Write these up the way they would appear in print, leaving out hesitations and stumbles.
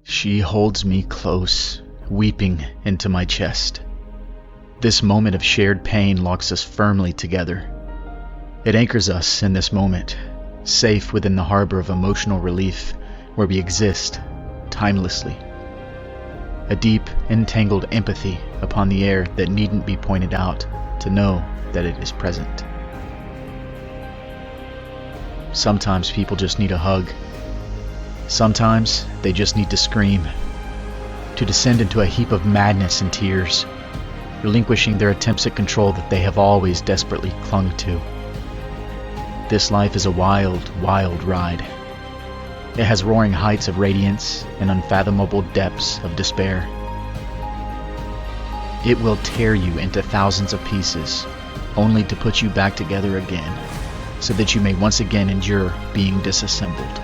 She holds me close, weeping into my chest. This moment of shared pain locks us firmly together. It anchors us in this moment, safe within the harbor of emotional relief where we exist timelessly. A deep, entangled empathy upon the air that needn't be pointed out to know that it is present. Sometimes people just need a hug. Sometimes they just need to scream, to descend into a heap of madness and tears, relinquishing their attempts at control that they have always desperately clung to. This life is a wild, wild ride. It has roaring heights of radiance and unfathomable depths of despair. It will tear you into thousands of pieces, only to put you back together again, so that you may once again endure being disassembled.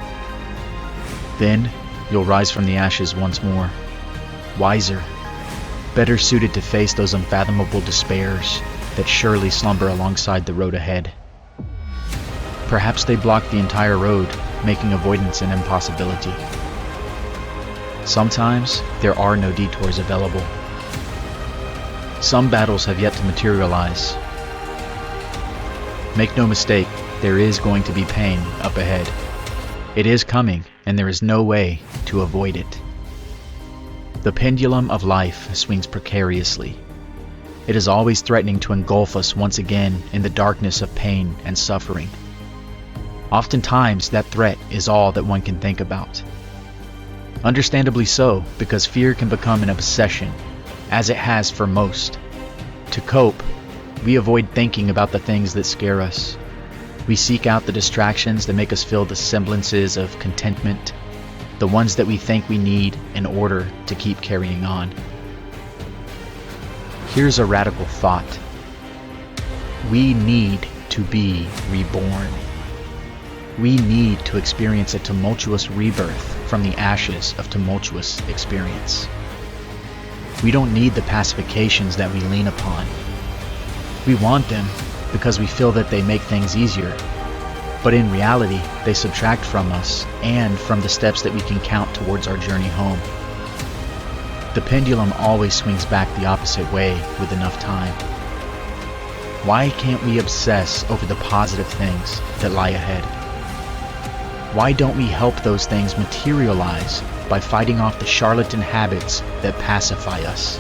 Then, you'll rise from the ashes once more, wiser, better suited to face those unfathomable despairs that surely slumber alongside the road ahead. Perhaps they block the entire road, making avoidance an impossibility. Sometimes there are no detours available. Some battles have yet to materialize. Make no mistake, there is going to be pain up ahead. It is coming, and there is no way to avoid it. The pendulum of life swings precariously. It is always threatening to engulf us once again in the darkness of pain and suffering. Oftentimes, that threat is all that one can think about. Understandably so, because fear can become an obsession, as it has for most. To cope, we avoid thinking about the things that scare us. We seek out the distractions that make us feel the semblances of contentment, the ones that we think we need in order to keep carrying on. Here's a radical thought. We need to be reborn. We need to experience a tumultuous rebirth from the ashes of tumultuous experience. We don't need the pacifications that we lean upon. We want them because we feel that they make things easier. But in reality, they subtract from us and from the steps that we can count towards our journey home. The pendulum always swings back the opposite way with enough time. Why can't we obsess over the positive things that lie ahead? Why don't we help those things materialize by fighting off the charlatan habits that pacify us?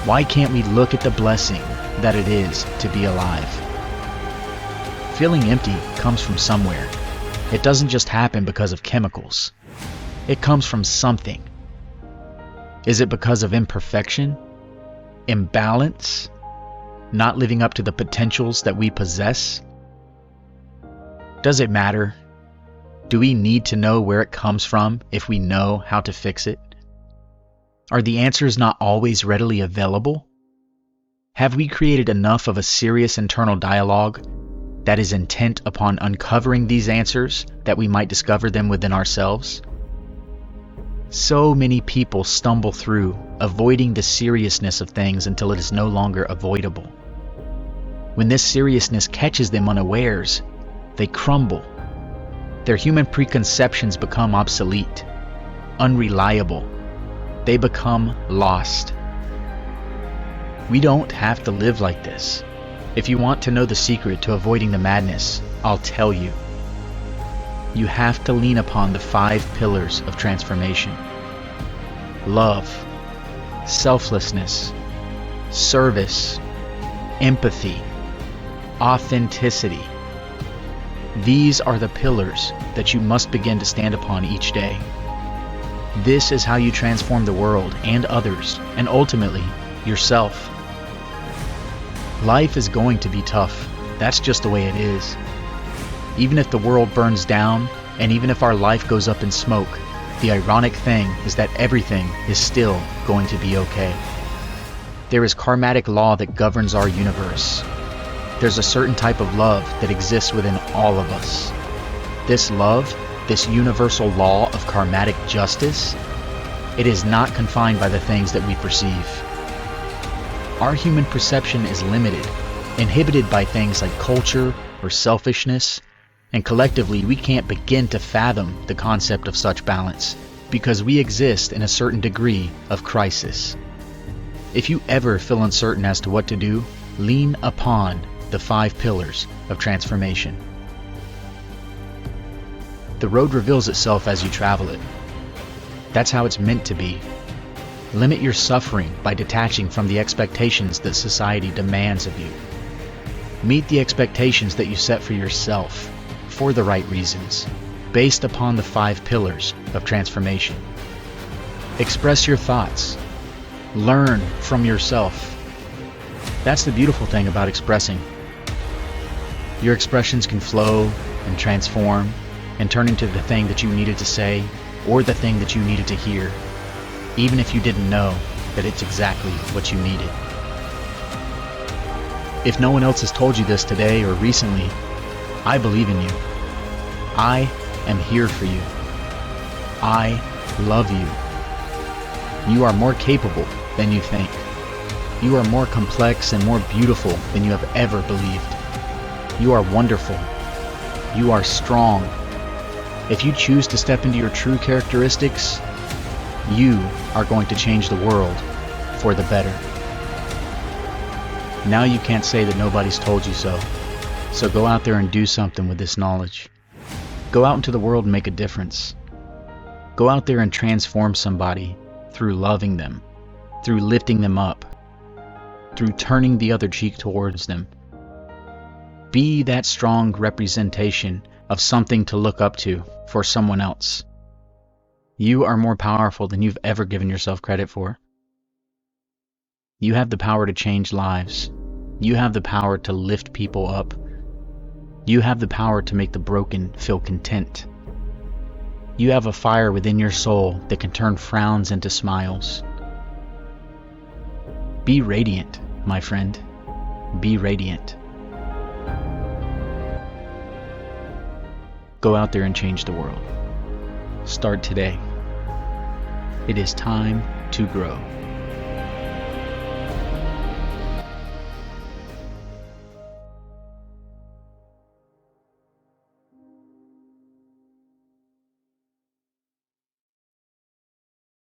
Why can't we look at the blessing that it is to be alive? Feeling empty comes from somewhere. It doesn't just happen because of chemicals. It comes from something. Is it because of imperfection? Imbalance? Not living up to the potentials that we possess? Does it matter? Do we need to know where it comes from if we know how to fix it? Are the answers not always readily available? Have we created enough of a serious internal dialogue that is intent upon uncovering these answers that we might discover them within ourselves? So many people stumble through, avoiding the seriousness of things until it is no longer avoidable. When this seriousness catches them unawares, they crumble. Their human preconceptions become obsolete, unreliable. They become lost. We don't have to live like this. If you want to know the secret to avoiding the madness, I'll tell you. You have to lean upon the 5 pillars of transformation: love, selflessness, service, empathy, authenticity. These are the pillars that you must begin to stand upon each day. This is how you transform the world and others, and ultimately, yourself. Life is going to be tough. That's just the way it is. Even if the world burns down, and even if our life goes up in smoke, the ironic thing is that everything is still going to be okay. There is karmatic law that governs our universe. There's a certain type of love that exists within all of us. This love, this universal law of karmatic justice, it is not confined by the things that we perceive. Our human perception is limited, inhibited by things like culture or selfishness, and collectively we can't begin to fathom the concept of such balance, because we exist in a certain degree of crisis. If you ever feel uncertain as to what to do, lean upon the 5 pillars of transformation. The road reveals itself as you travel it. That's how it's meant to be. Limit your suffering by detaching from the expectations that society demands of you. Meet the expectations that you set for yourself for the right reasons, based upon the 5 pillars of transformation. Express your thoughts. Learn from yourself. That's the beautiful thing about expressing. Your expressions can flow and transform and turn into the thing that you needed to say or the thing that you needed to hear, even if you didn't know that it's exactly what you needed. If no one else has told you this today or recently, I believe in you. I am here for you. I love you. You are more capable than you think. You are more complex and more beautiful than you have ever believed. You are wonderful. You are strong. If you choose to step into your true characteristics, you are going to change the world for the better. Now you can't say that nobody's told you so. So go out there and do something with this knowledge. Go out into the world and make a difference. Go out there and transform somebody through loving them, through lifting them up, through turning the other cheek towards them. Be that strong representation of something to look up to for someone else. You are more powerful than you've ever given yourself credit for. You have the power to change lives. You have the power to lift people up. You have the power to make the broken feel content. You have a fire within your soul that can turn frowns into smiles. Be radiant, my friend. Be radiant. Go out there and change the world. Start today. It is time to grow.